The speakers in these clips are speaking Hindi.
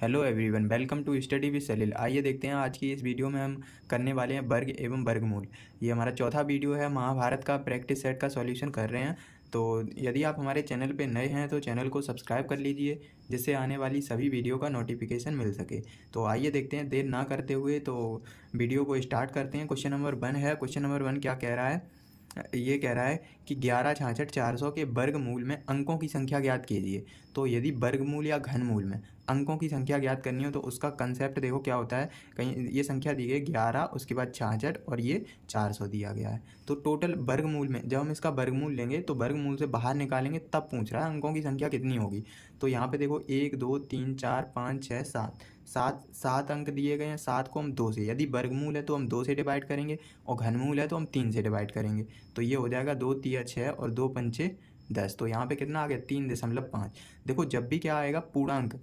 Hello everyone, welcome to study with Salil. आइए देखते हैं आज की इस वीडियो में हम करने वाले हैं वर्ग एवं वर्गमूल। ये हमारा चौथा वीडियो है। महाभारत का प्रैक्टिस सेट का सॉल्यूशन कर रहे हैं। तो यदि आप हमारे चैनल पे नए हैं तो चैनल को सब्सक्राइब कर लीजिए, जिससे आने वाली सभी वीडियो का नोटिफिकेशन मिल सके। तो आइए देखते हैं, देर ना करते हुए तो वीडियो को स्टार्ट करते हैं। क्वेश्चन नंबर 1 है। क्वेश्चन नंबर 1 क्या कह रहा है? ये कह रहा है कि 11 66 400 के वर्गमूल में अंकों की संख्या ज्ञात कीजिए। तो यदि वर्गमूल या घनमूल में अंकों की संख्या ज्ञात करनी हो तो उसका कंसेप्ट देखो क्या होता है। कहीं ये संख्या दी गई 11, उसके बाद 66 और ये 400 दिया गया है। तो टोटल वर्गमूल में जब हम इसका वर्गमूल लेंगे तो वर्गमूल से बाहर निकालेंगे, तब पूछ रहा है अंकों की संख्या कितनी होगी। तो यहाँ पे देखो 1 2 3 4 5 6 7 सात अंक दिए गए हैं। 7 को हम 2 से, यदि वर्गमूल है तो हम 2 से डिवाइड करेंगे और घनमूल है तो हम 3 से डिवाइड करेंगे। तो ये हो जाएगा 2 तिया 6 और 2 पंचे 10। तो यहाँ पे कितना आ गया? 3.5। देखो जब भी क्या आएगा पूर्णांक,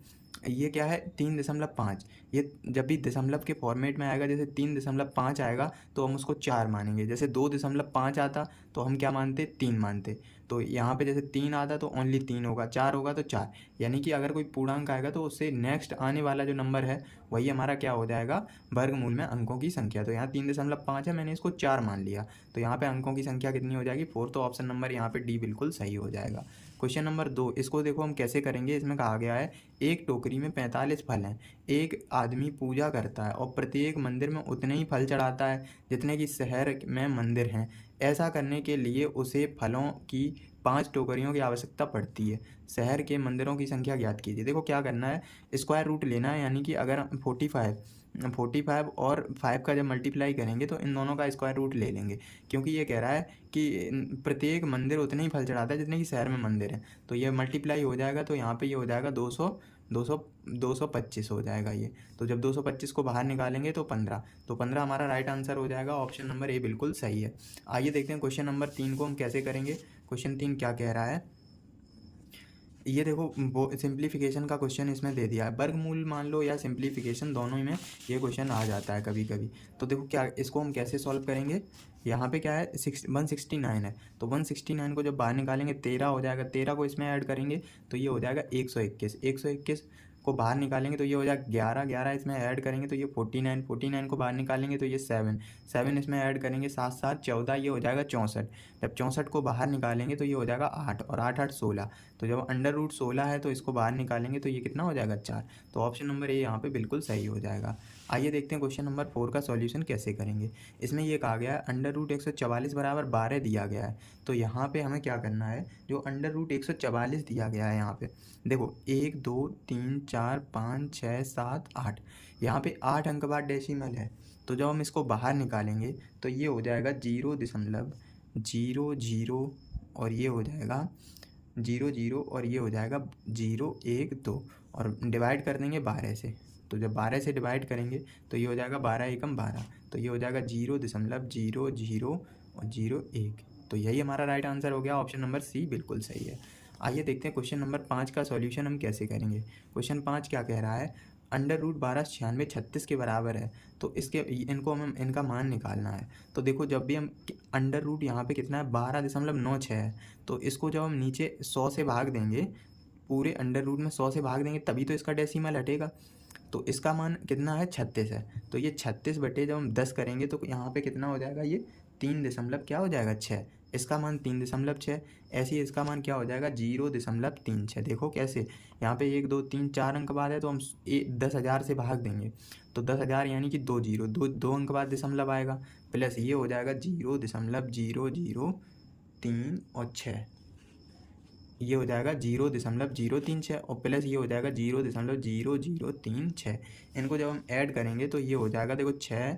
ये क्या है 3.5। ये जब भी दशमलव के फॉर्मेट में आएगा, जैसे 3.5 आएगा तो हम उसको 4 मानेंगे। जैसे 2.5 आता तो हम क्या मानते? 3 मानते। तो यहाँ पे जैसे 3 आता तो ओनली 3 होगा, 4 होगा तो 4। यानी कि अगर कोई पूर्णांक आएगा तो उससे नेक्स्ट आने वाला जो नंबर है वही हमारा क्या हो जाएगा? वर्गमूल में अंकों की संख्या। तो यहाँ 3.5 है, मैंने इसको 4 मान लिया। तो यहाँ पे अंकों की संख्या कितनी हो जाएगी? 4। तो ऑप्शन नंबर यहाँ पे डी बिल्कुल सही हो जाएगा। क्वेश्चन नंबर 2, इसको देखो हम कैसे करेंगे। इसमें कहा गया है एक टोकरी में 45 फल हैं। एक आदमी पूजा करता है और प्रत्येक मंदिर में उतने ही फल चढ़ाता है जितने कि शहर में मंदिर हैं। ऐसा करने के लिए उसे फलों की 5 टोकरियों की आवश्यकता पड़ती है। शहर के मंदिरों की संख्या ज्ञात कीजिए। देखो क्या करना है, स्क्वायर रूट लेना है। यानी कि अगर हम 45 और 5 का जब मल्टीप्लाई करेंगे तो इन दोनों का स्क्वायर रूट ले लेंगे, क्योंकि ये कह रहा है कि प्रत्येक मंदिर उतने ही फल चढ़ाता है जितने कि शहर में मंदिर हैं। तो ये मल्टीप्लाई हो जाएगा, तो यहाँ पे ये हो जाएगा 225 हो जाएगा ये। तो जब 225 को बाहर निकालेंगे तो 15। तो 15 हमारा राइट आंसर हो जाएगा। ऑप्शन नंबर ए बिल्कुल सही है। आइए देखते हैं क्वेश्चन नंबर 3 को हम कैसे करेंगे। क्वेश्चन 3 क्या कह रहा है, ये देखो वो सिंप्लीफिकेशन का क्वेश्चन इसमें दे दिया है। वर्गमूल मान लो या सिंप्लीफिकेशन, दोनों ही में ये क्वेश्चन आ जाता है कभी कभी। तो देखो क्या, इसको हम कैसे सॉल्व करेंगे। यहाँ पे क्या है 169 है, तो 169 को जब बाहर निकालेंगे 13 हो जाएगा। 13 को इसमें ऐड करेंगे तो ये हो जाएगा 121। 121 को बाहर निकालेंगे तो ये हो जाएगा 11। 11 इसमें ऐड करेंगे तो ये 49। 49 को बाहर निकालेंगे तो ये 7। 7 इसमें ऐड करेंगे 7 7 14, ये हो जाएगा 64। जब 64 को बाहर निकालेंगे तो ये हो जाएगा 8 और 8 8 16। तो जब अंडर रूट 16 है तो इसको बाहर निकालेंगे तो ये कितना हो जाएगा? 4। तो ऑप्शन नंबर ए यहाँ पे बिल्कुल सही हो जाएगा। आइए देखते हैं क्वेश्चन नंबर 4 का सॉल्यूशन कैसे करेंगे। इसमें ये कहा गया है अंडर रूट 144 बराबर 12 दिया गया है। तो यहाँ पे हमें क्या करना है, जो अंडर रूट 144 दिया गया है यहाँ पे देखो 1 2 3 4 5 6 7 8, यहाँ पे 8 अंक बाद डेसिमल है। तो जब हम इसको बाहर निकालेंगे तो ये हो जाएगा 0.00 और ये हो जाएगा 0 और ये हो जाएगा 0 1 2 और डिवाइड कर देंगे 12 से। तो जब 12 से डिवाइड करेंगे तो ये हो जाएगा 12 एकम 12। तो ये हो जाएगा 0.00 और 0 1। तो यही हमारा राइट आंसर हो गया। ऑप्शन नंबर सी बिल्कुल सही है। आइए देखते हैं क्वेश्चन नंबर 5 का सॉल्यूशन हम कैसे करेंगे। क्वेश्चन 5 क्या कह रहा है, अंडर रूट 12 96 36 के बराबर है। तो इसके इनको हम इनका मान निकालना है। तो देखो जब भी हम अंडर रूट यहाँ पे कितना है 12.96 है, तो इसको जब हम नीचे 100 से भाग देंगे, पूरे अंडर रूट में 100 से भाग देंगे तभी तो इसका डेसिमल हटेगा। तो इसका मान कितना है? 36 है। तो ये 36 बटे जब हम 10 करेंगे तो यहाँ पे कितना हो जाएगा? ये 3 दशमलव क्या हो जाएगा? 6। इसका मान 3.6। ऐसे ही इसका मान क्या हो जाएगा? 0.36। देखो कैसे, यहाँ पे 1 2 3 4 अंक बाद है तो हम 10,000 से भाग देंगे। तो 10,000 यानी कि 2 जीरो, दो अंक बाद दशमलव आएगा, प्लस ये हो जाएगा 0.0036 और 6। ये हो जाएगा 0.036 और प्लस ये हो जाएगा 0.0036। इनको जब हम ऐड करेंगे तो ये हो जाएगा, देखो 6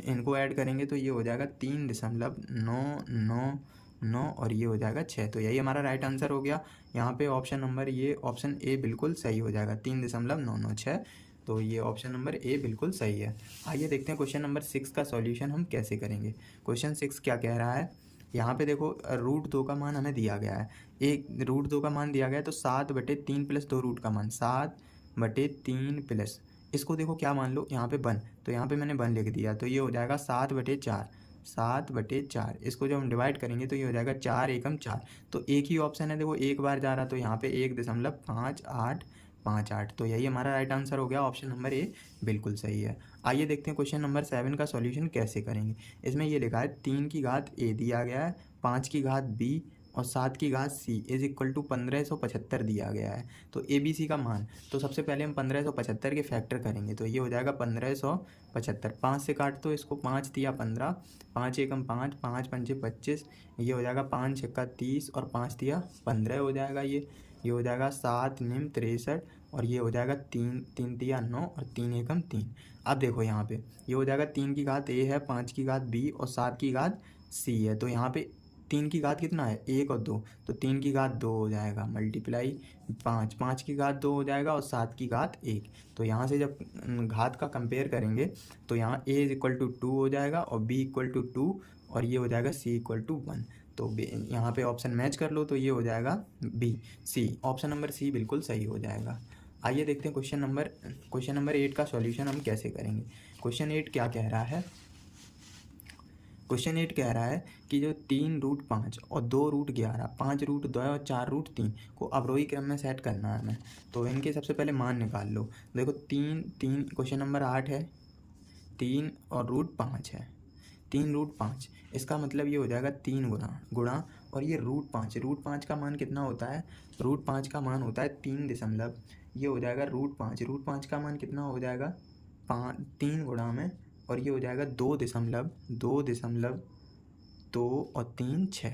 इनको ऐड करेंगे तो ये हो जाएगा 3.999 और ये हो जाएगा 6। तो यही हमारा राइट आंसर हो गया। यहाँ पे ऑप्शन नंबर ये ऑप्शन ए बिल्कुल सही हो जाएगा, 3.996। तो ये ऑप्शन नंबर ए बिल्कुल सही है। आइए देखते हैं क्वेश्चन नंबर 6 का सॉल्यूशन हम कैसे करेंगे। क्वेश्चन 6 क्या कह रहा है, यहाँ पे देखो रूट 2 का मान हमें दिया गया है। एक रूट 2 का मान दिया गया है तो 7/3 प्लस 2 रूट का मान 7/3 प्लस, इसको देखो क्या मान लो यहाँ पे 1, तो यहाँ पे मैंने 1 लिख दिया। तो ये हो जाएगा 7/4। 7/4 इसको जब हम डिवाइड करेंगे तो ये हो जाएगा 4 एकम 4। तो एक ही ऑप्शन है, देखो एक बार जा रहा तो यहाँ पे 1.585 5 8। तो यही हमारा राइट आंसर हो गया, ऑप्शन नंबर ए बिल्कुल सही है। आइए देखते हैं क्वेश्चन नंबर 7 का सॉल्यूशन कैसे करेंगे। इसमें ये लिखा है 3 की घात ए दिया गया है, 5 की घात बी और 7 की घात सी इज इक्वल टू 1575 दिया गया है। तो ए बी सी का मान, तो सबसे पहले हम 1575 के फैक्टर करेंगे। तो ये हो जाएगा 1575, 5 से काट तो इसको, 5 तिया 15, 5 एकम 5, 5 पंचे 25, ये हो जाएगा 5 छक्का 30 और 5 तिया 15 हो जाएगा। ये हो जाएगा 7 निम 63 और ये हो जाएगा 3 तिया 9 और 3 एकम 3। अब देखो यहाँ पे ये हो जाएगा 3 की घात ए है, 5 की घात बी और 7 की घात सी है। तो यहाँ पे 3 की घात कितना है, 1 और 2, तो 3 की घात 2 हो जाएगा मल्टीप्लाई 5, 5 की घात 2 हो जाएगा और 7 की घात 1। तो यहाँ से जब घात का कंपेयर करेंगे तो यहाँ ए इज इक्वल टू 2 हो जाएगा और बी इक्वल टू 2 और ये हो जाएगा सी इक्वल टू 1। तो यहाँ पे ऑप्शन मैच कर लो तो ये हो जाएगा B C, option number C बिल्कुल सही हो जाएगा। आइए देखते हैं क्वेश्चन नंबर 8 का सॉल्यूशन हम कैसे करेंगे। क्वेश्चन 8 क्या कह रहा है, क्वेश्चन 8 कह रहा है कि जो 3√5 और 2√11, 5√2 और 4√3 को अवरोही क्रम में सेट करना है हमें। तो इनके सबसे पहले मान निकाल लो। देखो 3 क्वेश्चन नंबर 8 है, 3 और √5 है, 3√5 इसका मतलब ये हो जाएगा 3 गुणा और ये √5 का मान कितना होता है, √5 का मान होता है 3 दशमलव, ये हो जाएगा √5 का मान कितना हो जाएगा 3 गुणा में और ये हो जाएगा 2.2 और 3 6।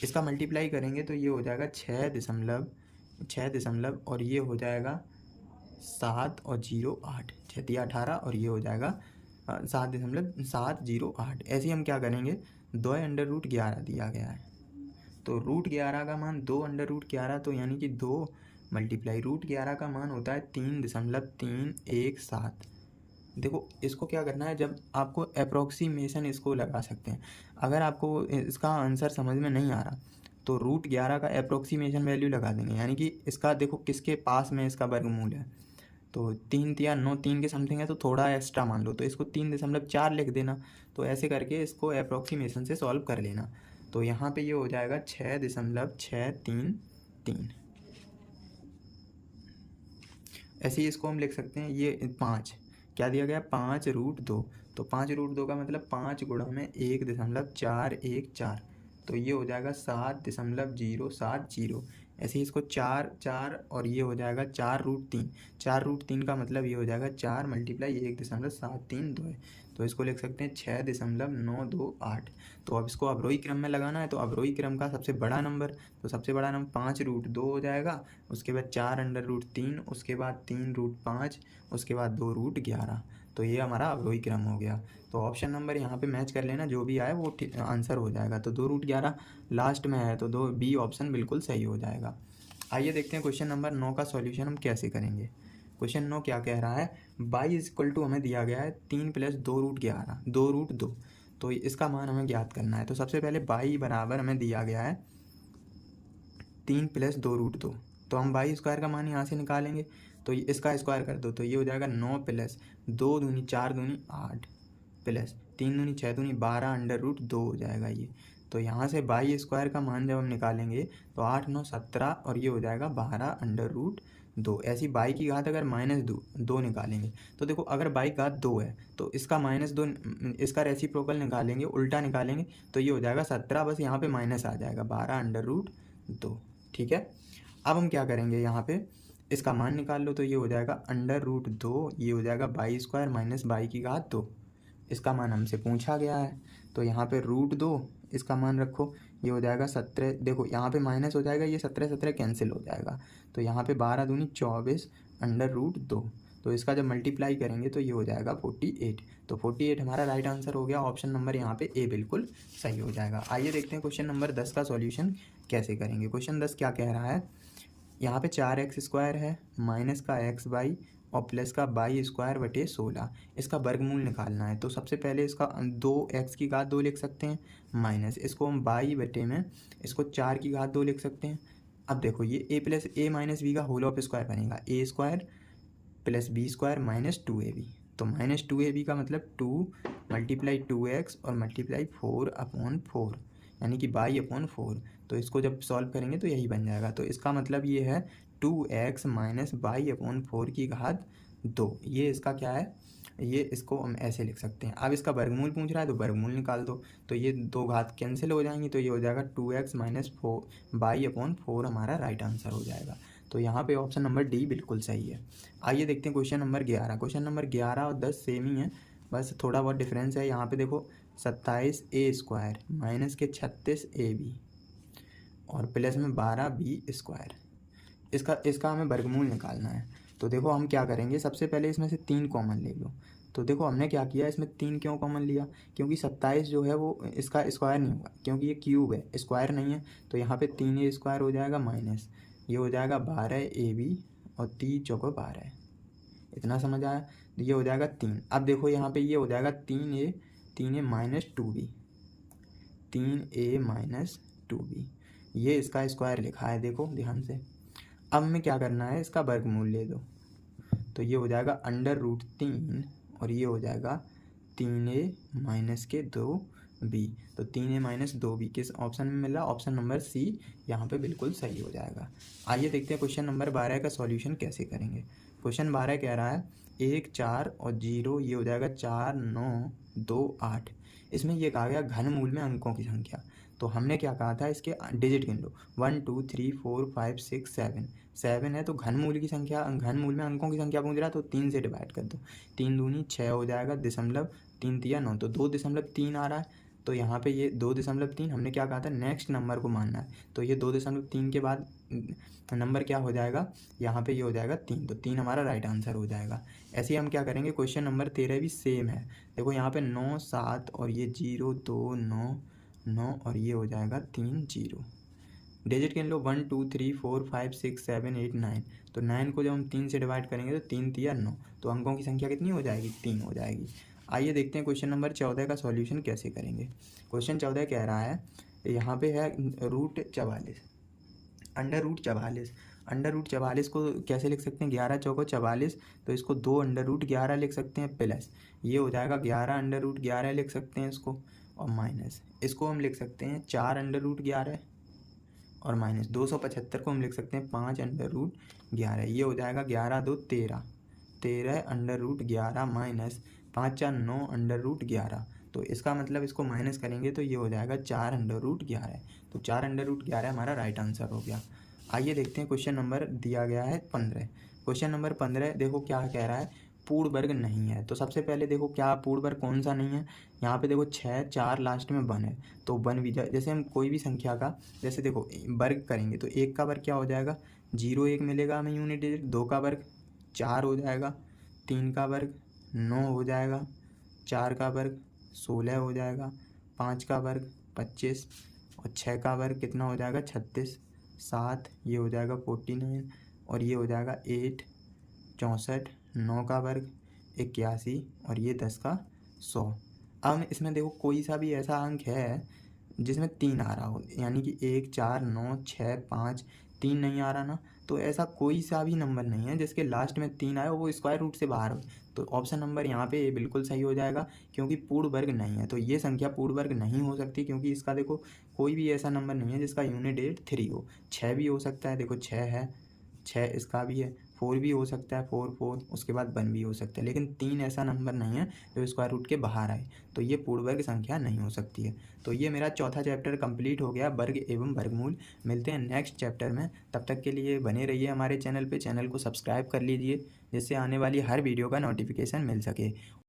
इसका मल्टीप्लाई करेंगे तो ये हो जाएगा 6 दशमलव और ये हो जाएगा 7 और 0 8, 6 तिया 18 और ये हो जाएगा 7.708। ऐसे ही हम क्या करेंगे, 2√11 दिया गया है तो √11 का मान 2√11, तो यानी कि 2 मल्टीप्लाई √11 का मान होता है 3.317। देखो इसको क्या करना है, जब आपको अप्रोक्सीमेशन इसको लगा सकते हैं। अगर आपको इसका आंसर समझ में नहीं आ रहा तो √11 का अप्रोक्सीमेशन वैल्यू लगा देंगे, यानी कि इसका देखो किसके पास में इसका वर्गमूल है। तो 3 तिया 9, 3 के समथिंग है तो थोड़ा एक्स्ट्रा मान लो, तो इसको 3.4 लिख देना। तो ऐसे करके इसको अप्रोक्सीमेशन से सॉल्व कर लेना। तो यहाँ पे ये हो जाएगा 6.633। ऐसे ही इसको हम लिख सकते हैं, ये 5 क्या दिया गया 5√2, तो 5√2 का मतलब 5 गुणा में 1.414, तो ये हो जाएगा 7.070। ऐसे ही इसको 4 और ये हो जाएगा 4√3 का मतलब ये हो जाएगा 4 मल्टीप्लाई 1.732, तो इसको लिख सकते हैं 6.928। तो अब इसको अवरोही क्रम में लगाना है, तो अवरोही क्रम का सबसे बड़ा नंबर, तो सबसे बड़ा नंबर 5√2 हो जाएगा, उसके बाद 4√3, उसके बाद 3√5, उसके बाद 2√11। तो ये हमारा अवरोही क्रम हो गया। तो ऑप्शन नंबर यहाँ पे मैच कर लेना, जो भी आए वो आंसर हो जाएगा। तो 2√11 लास्ट में है तो बी ऑप्शन बिल्कुल सही हो जाएगा। आइए देखते हैं क्वेश्चन नंबर 9 का सॉल्यूशन हम कैसे करेंगे। क्वेश्चन 9 क्या कह रहा है, y इज इक्वल टू हमें दिया गया है 3 + 2√11, 2√2, तो इसका मान हमें ज्ञात करना है। तो सबसे पहले y बराबर हमें दिया गया है 3 + 2√2, तो हम y स्क्वायर का मान यहाँ से निकालेंगे। तो इसका स्क्वायर कर दो तो ये हो जाएगा 9 + 2 दूनी 4 दूनी 8 प्लस 3 दूनी 6 दूनी 12 √2 हो जाएगा ये। तो यहाँ से y स्क्वायर का मान जब हम निकालेंगे तो 8 9 17 और ये हो जाएगा 12 √2। ऐसी y की घात अगर -2 निकालेंगे तो देखो अगर y घात 2 है तो इसका -2 इसका रेसिप्रोकल निकालेंगे, उल्टा निकालेंगे तो ये हो जाएगा 17, बस यहाँ पे माइनस आ जाएगा 12 √2। ठीक है, अब हम क्या करेंगे, यहाँ पे इसका मान निकाल लो तो ये हो जाएगा √2, ये हो जाएगा y स्क्वायर माइनस y की घात 2, इसका मान हमसे पूछा गया है। तो यहाँ पे √2 इसका मान रखो, ये हो जाएगा 17, देखो यहाँ पे माइनस हो जाएगा, ये 17 कैंसिल हो जाएगा, तो यहाँ पे 12 दूनी 24 √2, तो इसका जब मल्टीप्लाई करेंगे तो ये हो जाएगा 48। तो 48 हमारा राइट आंसर हो गया, ऑप्शन नंबर यहाँ पे ए बिल्कुल सही हो जाएगा। आइए देखते हैं क्वेश्चन नंबर 10 का सॉल्यूशन कैसे करेंगे। क्वेश्चन 10 क्या कह रहा है, यहाँ पे 4x² है माइनस का xy और प्लस का y स्क्वायर बटे 16, इसका वर्गमूल निकालना है। तो सबसे पहले इसका 2x की घात 2 लिख सकते हैं, माइनस इसको हम y बटे में इसको 4 की घात 2 लिख सकते हैं। अब देखो ये a + a - b का होल ऑफ स्क्वायर बनेगा, a² + b² - 2ab, तो -2ab का मतलब 2 मल्टीप्लाई 2x और मल्टीप्लाई 4/4, यानी कि y/4। तो इसको जब सॉल्व करेंगे तो यही बन जाएगा। तो इसका मतलब ये है 2x माइनस वाई अपॉन 4 की घात 2। ये इसका क्या है, ये इसको हम ऐसे लिख सकते हैं। अब इसका वर्गमूल पूछ रहा है तो वर्गमूल निकाल दो, तो ये 2 घात कैंसिल हो जाएंगी, तो ये हो जाएगा 2x माइनस 4 वाई अपॉन 4 हमारा राइट आंसर हो जाएगा। तो यहाँ पे ऑप्शन नंबर डी बिल्कुल सही है। आइए देखते हैं क्वेश्चन नंबर 11। क्वेश्चन नंबर 11 और 10 सेम ही है, बस थोड़ा बहुत डिफरेंस है। यहाँ पे देखो 27a² माइनस के 36ab और प्लस में 12b²। इसका हमें वर्गमूल निकालना है। तो देखो हम क्या करेंगे, सबसे पहले इसमें से 3 कॉमन ले लो। तो देखो हमने क्या किया, इसमें 3 क्यों कॉमन लिया, क्योंकि 27 जो है वो इसका स्क्वायर नहीं होगा, क्योंकि ये क्यूब है, स्क्वायर नहीं है। तो यहाँ पे 3a² हो जाएगा माइनस ये हो जाएगा 12ab और 3 चौको 12। इतना समझ आया। ये हो जाएगा 3। अब देखो यहाँ पे ये हो जाएगा 3a minus 2b, 3a minus 2b। ये इसका स्क्वायर लिखा है, देखो ध्यान से। अब हमें क्या करना है, इसका वर्गमूल ले दो। तो ये हो जाएगा √3 और ये हो जाएगा 3a माइनस के 2b। तो 3a माइनस 2b किस ऑप्शन में मिला, ऑप्शन नंबर सी यहाँ पे बिल्कुल सही हो जाएगा। आइए देखते हैं क्वेश्चन नंबर 12 का सॉल्यूशन कैसे करेंगे। क्वेश्चन 12 कह रहा है 1 4 और 0, ये हो जाएगा 4 9 2 8। इसमें ये कहा गया घनमूल में अंकों की संख्या। तो हमने क्या कहा था, इसके डिजिट गिन लो, 1 2 3 4 5 6 7 है। तो घनमूल की संख्या, घनमूल में अंकों की संख्या पूछ रहा है, तो 3 से डिवाइड कर दो। 3 दूनी 6 हो जाएगा, दशमलव 3 तिया 9, तो 2.3 आ रहा है। तो यहाँ पे ये 2.3 हमने क्या कहा था, नेक्स्ट नंबर को मानना है। तो ये 2.3 के बाद नंबर क्या हो जाएगा, यहाँ पे ये हो जाएगा 3। तो 3 हमारा राइट आंसर हो जाएगा। ऐसे ही हम क्या करेंगे, क्वेश्चन नंबर 13 भी सेम है। देखो यहाँ पे 9 7 और ये 0 2 9 9 और ये हो जाएगा 3 0। डिजिट गिन लो, 1 2 3 4 5 6 7 8 9। तो 9 को जब हम 3 से डिवाइड करेंगे तो 3 तिया 9। तो अंकों की संख्या कितनी हो जाएगी, 3 हो जाएगी। आइए देखते हैं क्वेश्चन नंबर 14 का सॉल्यूशन कैसे करेंगे। क्वेश्चन 14 कह रहा है, यहाँ पे है √44, √44 को कैसे लिख सकते हैं, 11 चौको 44। तो इसको 2 √11 लिख सकते हैं, प्लस ये हो जाएगा 11 √11 लिख सकते हैं इसको, और माइनस इसको हम लिख सकते हैं 4 √11 और माइनस 275 को हम लिख सकते हैं 5 √11। ये हो जाएगा 11 2 13 √11 माइनस 5 4 9 √11। तो इसका मतलब इसको माइनस करेंगे तो ये हो जाएगा 4 √11। तो 4 √11 हमारा राइट आंसर हो गया। आइए देखते हैं क्वेश्चन नंबर दिया गया है 15। क्वेश्चन नंबर 15 देखो क्या कह रहा है, पूर्ण वर्ग नहीं है। तो सबसे पहले देखो क्या पूर्ण वर्ग कौन सा नहीं है, यहाँ पे देखो 6 4 लास्ट में 1 है, तो 1 भी जैसे हम कोई भी संख्या का जैसे देखो वर्ग करेंगे तो 1 का वर्ग क्या हो जाएगा, 0 1 मिलेगा हमें यूनिट डिजिट। 2 का वर्ग 4 हो जाएगा, 3 का वर्ग 9 हो जाएगा, 4 का वर्ग 16 हो जाएगा, 5 का वर्ग 25 और 6 का वर्ग कितना हो जाएगा 36, 7 ये हो जाएगा 49 और ये हो जाएगा 8 64, 9 का वर्ग 81 और ये 10 का 100। अब इसमें देखो कोई सा भी ऐसा अंक है जिसमें 3 आ रहा हो, यानी कि 1 4 9 6 5 3 नहीं आ रहा ना, तो ऐसा कोई सा भी नंबर नहीं है जिसके लास्ट में 3 आए वो स्क्वायर रूट से बाहर हो। तो ऑप्शन नंबर यहाँ पे ये बिल्कुल सही हो जाएगा, क्योंकि पूर्ण वर्ग नहीं है। तो ये संख्या पूर्ण वर्ग नहीं हो सकती, क्योंकि इसका देखो कोई भी ऐसा नंबर नहीं है जिसका यूनिट डिजिट 3 हो। 6 भी हो सकता है, देखो 6 है, 6 इसका भी है, 4 भी हो सकता है, 4 4 उसके बाद 1 भी हो सकता है, लेकिन 3 ऐसा नंबर नहीं है जो स्क्वायर रूट के बाहर आए। तो ये पूर्ण वर्ग संख्या नहीं हो सकती है। तो ये मेरा चौथा चैप्टर कंप्लीट हो गया, वर्ग एवं वर्गमूल। मिलते हैं नेक्स्ट चैप्टर में, तब तक के लिए बने रहिए हमारे चैनल पे। चैनल को सब्सक्राइब कर लीजिए जिससे आने वाली हर वीडियो का नोटिफिकेशन मिल सके।